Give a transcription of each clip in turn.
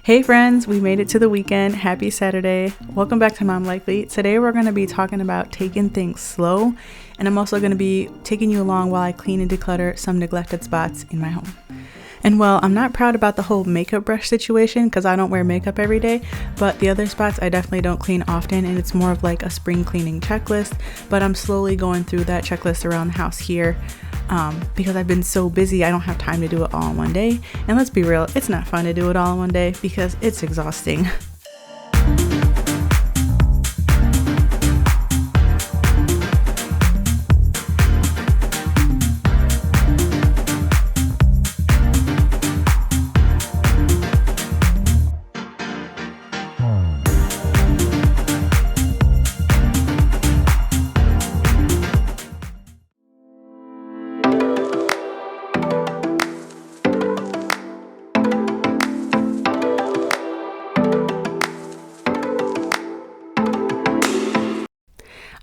Hey friends, we made it to the weekend. Happy Saturday. Welcome back to Mom Likely. Today we're going to be talking about taking things slow, and I'm also going to be taking you along while I clean and declutter some neglected spots in my home. And well, I'm not proud about the whole makeup brush situation because I don't wear makeup every day, but the other spots I definitely don't clean often, and it's more of like a spring cleaning checklist, but I'm slowly going through that checklist around the house here because I've been so busy I don't have time to do it all in one day. And let's be real, it's not fun to do it all in one day because it's exhausting.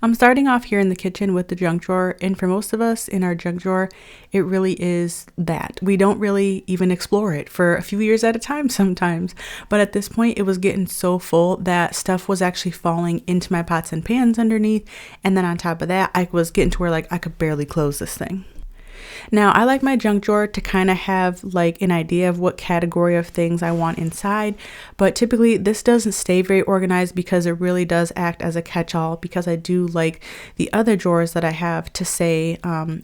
I'm starting off here in the kitchen with the junk drawer, and for most of us in our junk drawer, it really is that. We don't really even explore it for a few years at a time sometimes, but at this point it was getting so full that stuff was actually falling into my pots and pans underneath, and then on top of that, I was getting to where like I could barely close this thing. Now, I like my junk drawer to kind of have like an idea of what category of things I want inside, but typically this doesn't stay very organized because it really does act as a catch-all, because I do like the other drawers that I have to say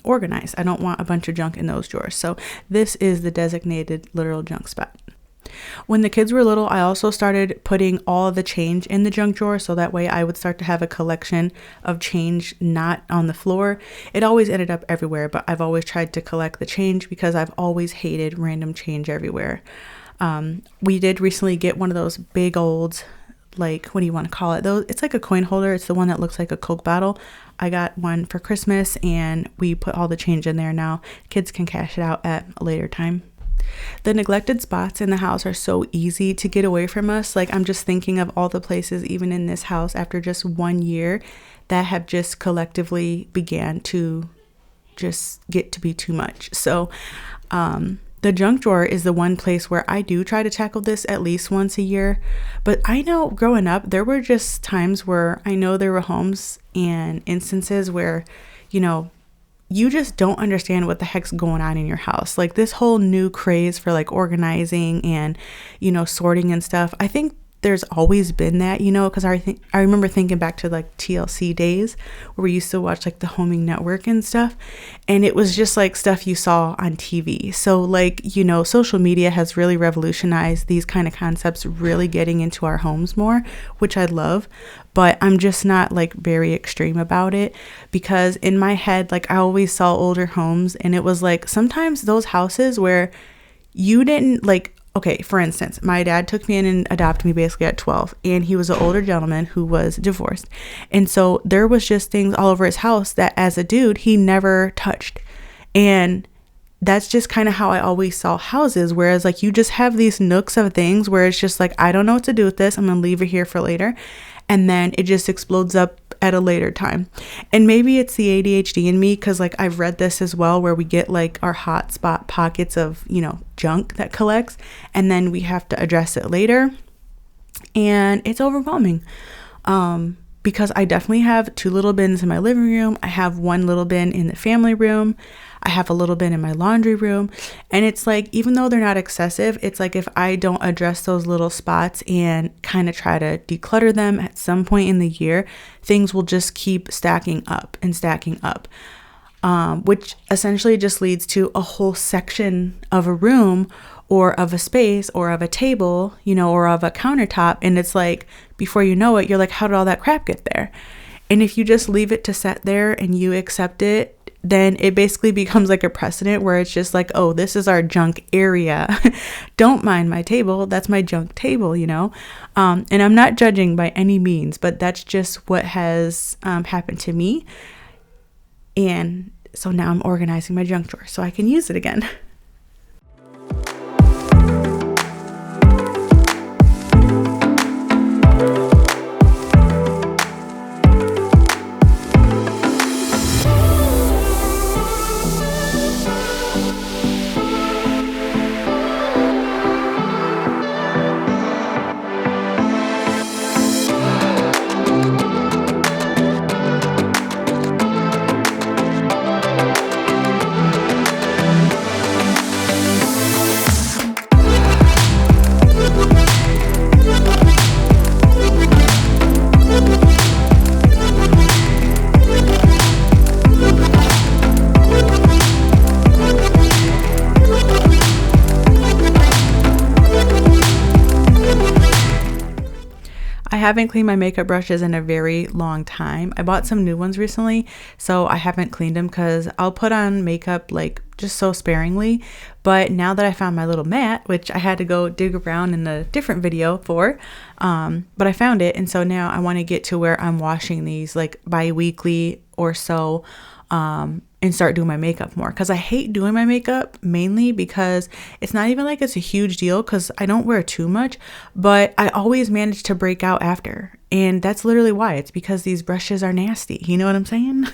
organized. I don't want a bunch of junk in those drawers. So this is the designated literal junk spot. When the kids were little, I also started putting all of the change in the junk drawer, so that way I would start to have a collection of change not on the floor. It always ended up everywhere, but I've always tried to collect the change because I've always hated random change everywhere. We did recently get one of those big old, like, what do you want to call it? It's like a coin holder. It's the one that looks like a Coke bottle. I got one for Christmas and we put all the change in there now. Kids can cash it out at a later time. The neglected spots in the house are so easy to get away from us. Like, I'm just thinking of all the places, even in this house, after just 1 year, that have just collectively began to just get to be too much. So the junk drawer is the one place where I do try to tackle this at least once a year. But I know growing up, there were just times where I know there were homes and instances where, you just don't understand what the heck's going on in your house. Like, this whole new craze for like organizing and, sorting and stuff. I think there's always been that, because I remember thinking back to like TLC days where we used to watch like the Homing Network and stuff. And it was just like stuff you saw on TV. So like, social media has really revolutionized these kind of concepts, really getting into our homes more, which I love. But I'm just not like very extreme about it, because in my head, like, I always saw older homes and it was like sometimes those houses where you didn't like, okay, for instance, my dad took me in and adopted me basically at 12, and he was an older gentleman who was divorced. And so there was just things all over his house that as a dude, he never touched. And that's just kind of how I always saw houses. Whereas like you just have these nooks of things where it's just like, I don't know what to do with this. I'm going to leave it here for later. And then it just explodes up at a later time. And maybe it's the ADHD in me, because like I've read this as well, where we get like our hot spot pockets of, junk that collects, and then we have to address it later. And it's overwhelming. Because I definitely have 2 little bins in my living room. I have 1 little bin in the family room. I have a little bin in my laundry room. And it's like, even though they're not excessive, it's like if I don't address those little spots and kind of try to declutter them at some point in the year, things will just keep stacking up and stacking up. Which essentially just leads to a whole section of a room or of a space or of a table, or of a countertop. And it's like, before you know it, you're like, how did all that crap get there? And if you just leave it to sit there and you accept it, then it basically becomes like a precedent where it's just like, oh, this is our junk area. Don't mind my table. That's my junk table, And I'm not judging by any means, but that's just what has happened to me. And so now I'm organizing my junk drawer so I can use it again. I haven't cleaned my makeup brushes in a very long time. I bought some new ones recently, so I haven't cleaned them because I'll put on makeup like just so sparingly. But now that I found my little mat, which I had to go dig around in a different video for, but I found it, and so now I want to get to where I'm washing these like bi-weekly or so, and start doing my makeup more, because I hate doing my makeup mainly because it's not even like it's a huge deal because I don't wear too much, but I always manage to break out after, and that's literally why. It's because these brushes are nasty, you know what I'm saying?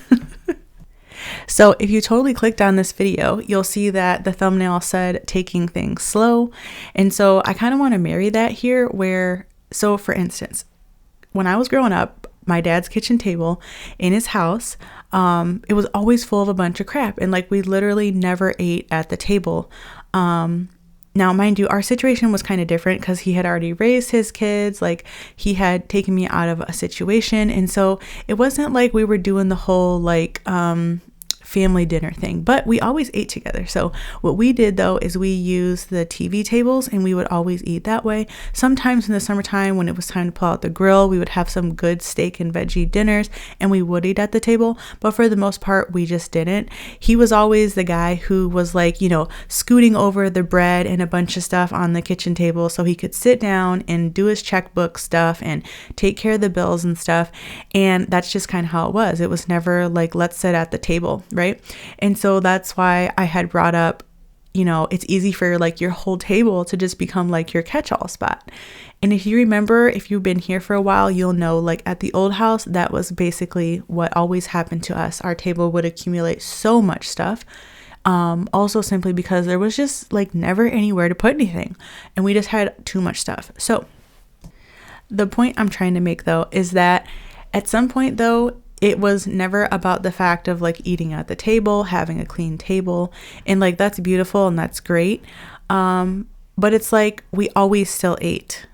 So if you totally clicked on this video, you'll see that the thumbnail said taking things slow, and so I kind of want to marry that here where, so for instance, when I was growing up, my dad's kitchen table in his house, it was always full of a bunch of crap, and like we literally never ate at the table. Now, mind you, our situation was kind of different because he had already raised his kids, like he had taken me out of a situation, and so it wasn't like we were doing the whole like family dinner thing, but we always ate together. So what we did though is we used the TV tables, and we would always eat that way. Sometimes in the summertime when it was time to pull out the grill, we would have some good steak and veggie dinners, and we would eat at the table, but for the most part we just didn't. He was always the guy who was like, you know, scooting over the bread and a bunch of stuff on the kitchen table so he could sit down and do his checkbook stuff and take care of the bills and stuff, and that's just kind of how it was. It was never like, let's sit at the table, right? And so that's why I had brought up, you know, it's easy for like your whole table to just become like your catch-all spot. And if you remember, if you've been here for a while, you'll know like at the old house, that was basically what always happened to us. Our table would accumulate so much stuff. Also simply because there was just like never anywhere to put anything, and we just had too much stuff. So the point I'm trying to make though is that at some point though, it was never about the fact of like eating at the table, having a clean table, and like that's beautiful and that's great. But it's like we always still ate.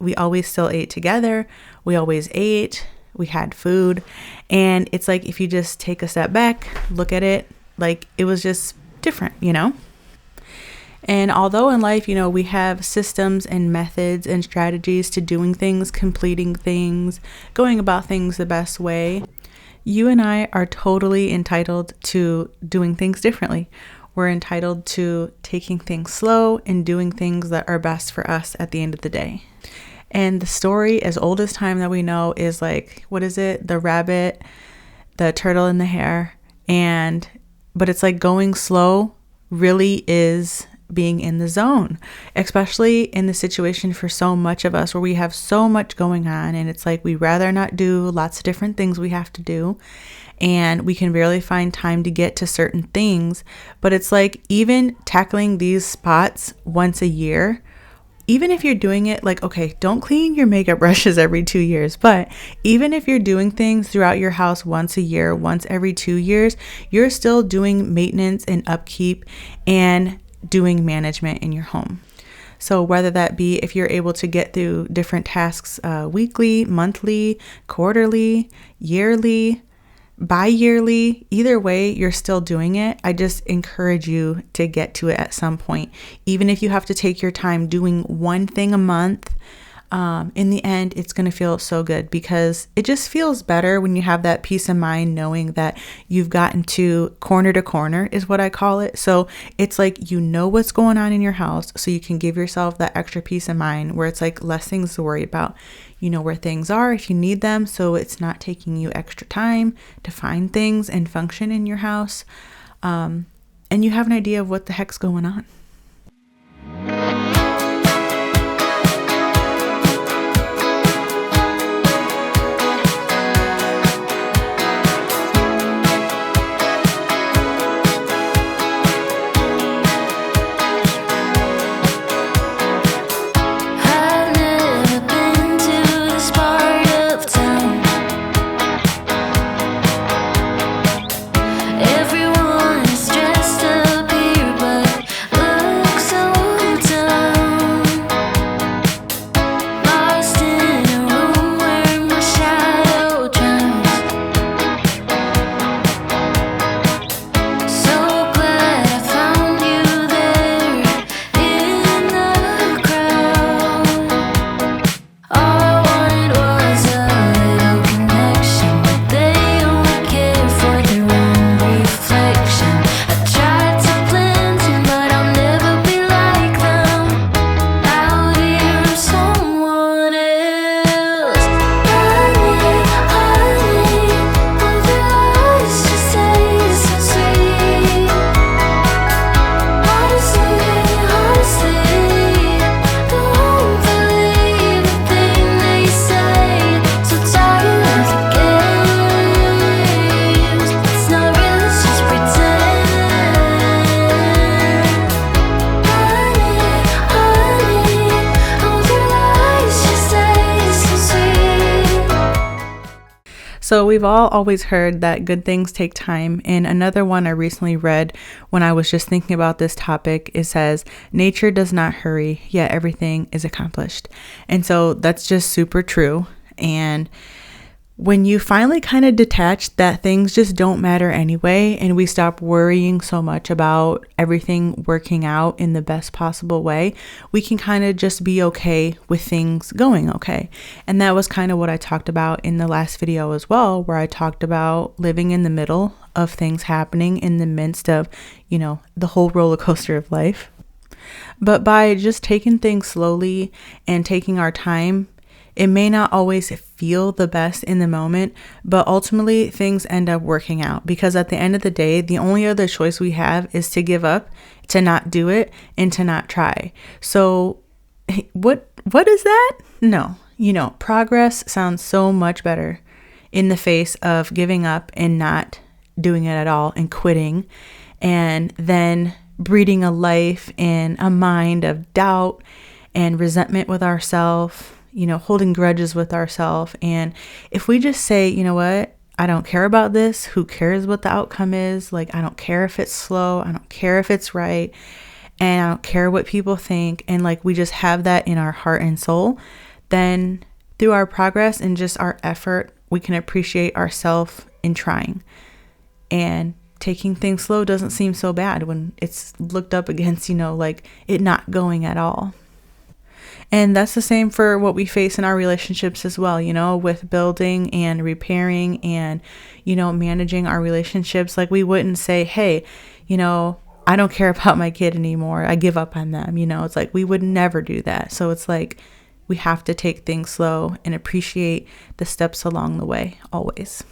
We always still ate together. We always ate. We had food. And it's like if you just take a step back, look at it, like it was just different, you know? And although in life, you know, we have systems and methods and strategies to doing things, completing things, going about things the best way, you and I are totally entitled to doing things differently. We're entitled to taking things slow and doing things that are best for us at the end of the day. And the story as old as time that we know is like, what is it? The rabbit, the turtle, and the hare. But it's like going slow really is being in the zone, especially in the situation for so much of us where we have so much going on, and it's like we rather not do lots of different things we have to do, and we can barely find time to get to certain things. But it's like even tackling these spots once a year, even if you're doing it like, okay, don't clean your makeup brushes every 2 years, but even if you're doing things throughout your house once a year, once every 2 years, you're still doing maintenance and upkeep and doing management in your home. So whether that be if you're able to get through different tasks weekly, monthly, quarterly, yearly, bi-yearly, either way, you're still doing it. I just encourage you to get to it at some point. Even if you have to take your time doing one thing a month, in the end, it's going to feel so good because it just feels better when you have that peace of mind knowing that you've gotten to corner is what I call it. So it's like, you know what's going on in your house, so you can give yourself that extra peace of mind where it's like less things to worry about. You know where things are if you need them, so it's not taking you extra time to find things and function in your house. And you have an idea of what the heck's going on. Everyone's dressed up here, but So we've all always heard that good things take time. And another one I recently read when I was just thinking about this topic, it says, nature does not hurry, yet everything is accomplished. And so that's just super true. And when you finally kind of detach that things just don't matter anyway, and we stop worrying so much about everything working out in the best possible way, we can kind of just be okay with things going okay. And that was kind of what I talked about in the last video as well, where I talked about living in the middle of things happening in the midst of, the whole roller coaster of life. But by just taking things slowly and taking our time, it may not always feel the best in the moment, but ultimately things end up working out, because at the end of the day, the only other choice we have is to give up, to not do it, and to not try. So what is that? No, progress sounds so much better in the face of giving up and not doing it at all and quitting, and then breeding a life and a mind of doubt and resentment with ourselves, holding grudges with ourselves. And if we just say, you know what, I don't care about this. Who cares what the outcome is? Like, I don't care if it's slow. I don't care if it's right. And I don't care what people think. And like, we just have that in our heart and soul. Then through our progress and just our effort, we can appreciate ourselves in trying. And taking things slow doesn't seem so bad when it's looked up against, like it not going at all. And that's the same for what we face in our relationships as well, with building and repairing and, managing our relationships. Like, we wouldn't say, hey, I don't care about my kid anymore. I give up on them. It's like, we would never do that. So it's like, we have to take things slow and appreciate the steps along the way, always.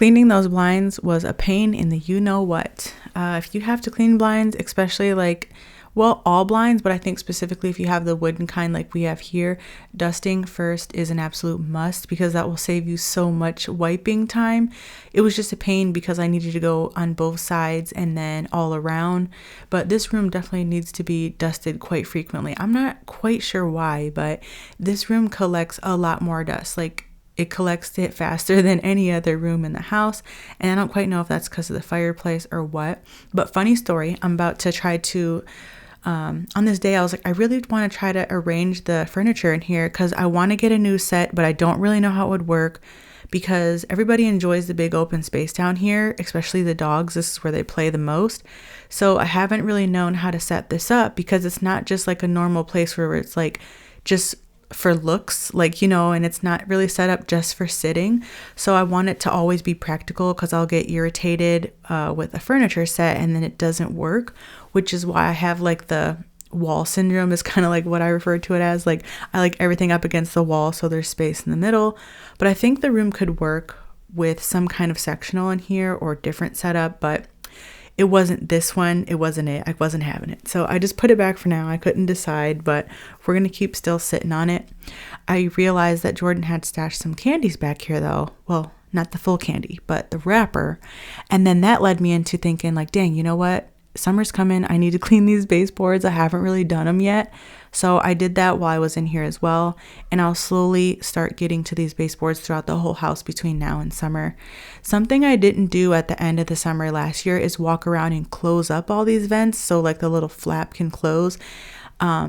cleaning those blinds was a pain in the you know what. If you have to clean blinds, especially like, well, all blinds, but I think specifically if you have the wooden kind like we have here, dusting first is an absolute must because that will save you so much wiping time. It was just a pain because I needed to go on both sides and then all around. But this room definitely needs to be dusted quite frequently. I'm not quite sure why, but this room collects a lot more dust. Like, it collects it faster than any other room in the house. And I don't quite know if that's because of the fireplace or what. But funny story, I'm about to try to on this day, I was like, I really want to try to arrange the furniture in here because I want to get a new set, but I don't really know how it would work because everybody enjoys the big open space down here, especially the dogs. This is where they play the most. So I haven't really known how to set this up because it's not just like a normal place where it's like just for looks, like, you know, and it's not really set up just for sitting. So I want it to always be practical because I'll get irritated with a furniture set and then it doesn't work, which is why I have like the wall syndrome is kind of like what I refer to it as. Like, I like everything up against the wall so there's space in the middle. But I think the room could work with some kind of sectional in here or different setup, but it wasn't this one. It wasn't it. I wasn't having it. So I just put it back for now. I couldn't decide, but we're going to keep still sitting on it. I realized that Jordan had stashed some candies back here though. Well, not the full candy, but the wrapper. And then that led me into thinking like, dang, you know what? Summer's coming. I need to clean these baseboards. I haven't really done them yet. So I did that while I was in here as well. And I'll slowly start getting to these baseboards throughout the whole house between now and summer. Something I didn't do at the end of the summer last year is walk around and close up all these vents so like the little flap can close.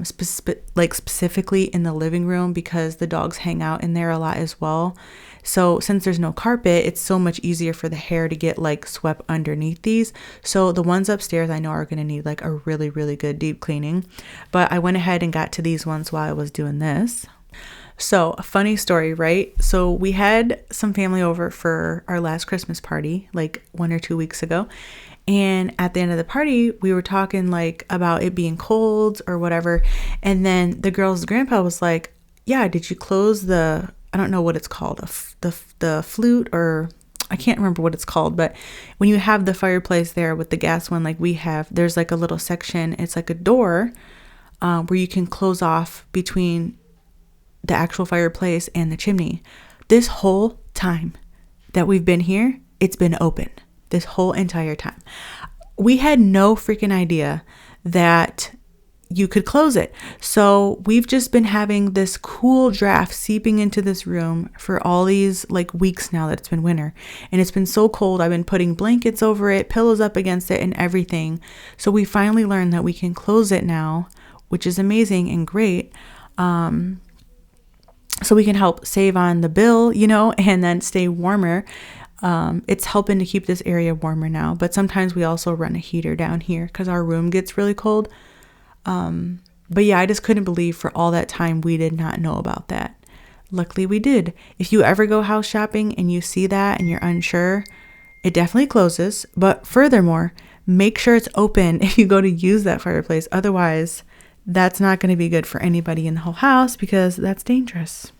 Specifically in the living room because the dogs hang out in there a lot as well. So since there's no carpet, it's so much easier for the hair to get like swept underneath these. So the ones upstairs I know are going to need like a really, really good deep cleaning. But I went ahead and got to these ones while I was doing this. So a funny story, right? So we had some family over for our last Christmas party like 1 or 2 weeks ago. And at the end of the party, we were talking like about it being cold or whatever. And then the girl's grandpa was like, yeah, did you close the, I don't know what it's called, the flute, or I can't remember what it's called, but when you have the fireplace there with the gas one, like we have, there's like a little section, it's like a door where you can close off between the actual fireplace and the chimney. This whole time that we've been here, it's been open. This whole entire time. We had no freaking idea that you could close it. So we've just been having this cool draft seeping into this room for all these like weeks now that it's been winter. And it's been so cold. I've been putting blankets over it, pillows up against it and everything. So we finally learned that we can close it now, which is amazing and great. So we can help save on the bill, you know, and then stay warmer. It's helping to keep this area warmer now, but sometimes we also run a heater down here because our room gets really cold. But yeah, I just couldn't believe for all that time we did not know about that. Luckily we did. If you ever go house shopping and you see that and you're unsure, it definitely closes. But furthermore, make sure it's open if you go to use that fireplace. Otherwise, that's not going to be good for anybody in the whole house because that's dangerous.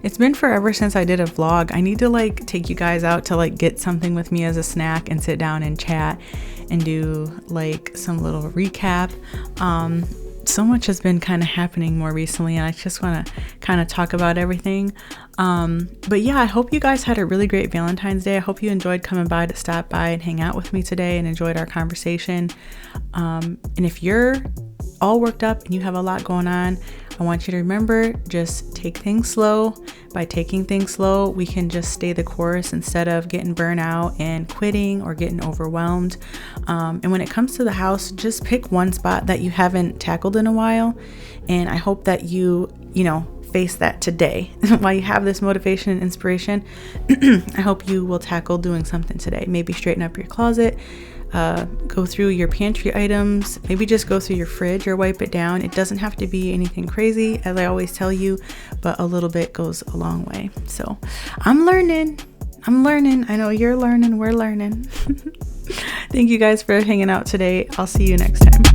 It's been forever since I did a vlog. I need to like take you guys out to like get something with me as a snack and sit down and chat and do like some little recap. So much has been kind of happening more recently and I just want to kind of talk about everything. But yeah, I hope you guys had a really great Valentine's Day. I hope you enjoyed coming by to stop by and hang out with me today and enjoyed our conversation. And if you're all worked up and you have a lot going on, I want you to remember, just take things slow. By taking things slow, we can just stay the course instead of getting burnt out and quitting or getting overwhelmed. And when it comes to the house, just pick one spot that you haven't tackled in a while. And I hope that you face that today. While you have this motivation and inspiration, I hope you will tackle doing something today. Maybe straighten up your closet, go through your pantry items, maybe just go through your fridge or wipe it down. It doesn't have to be anything crazy, as I always tell you, but a little bit goes a long way. So I'm learning. I know you're learning. We're learning. Thank you guys for hanging out today. I'll see you next time.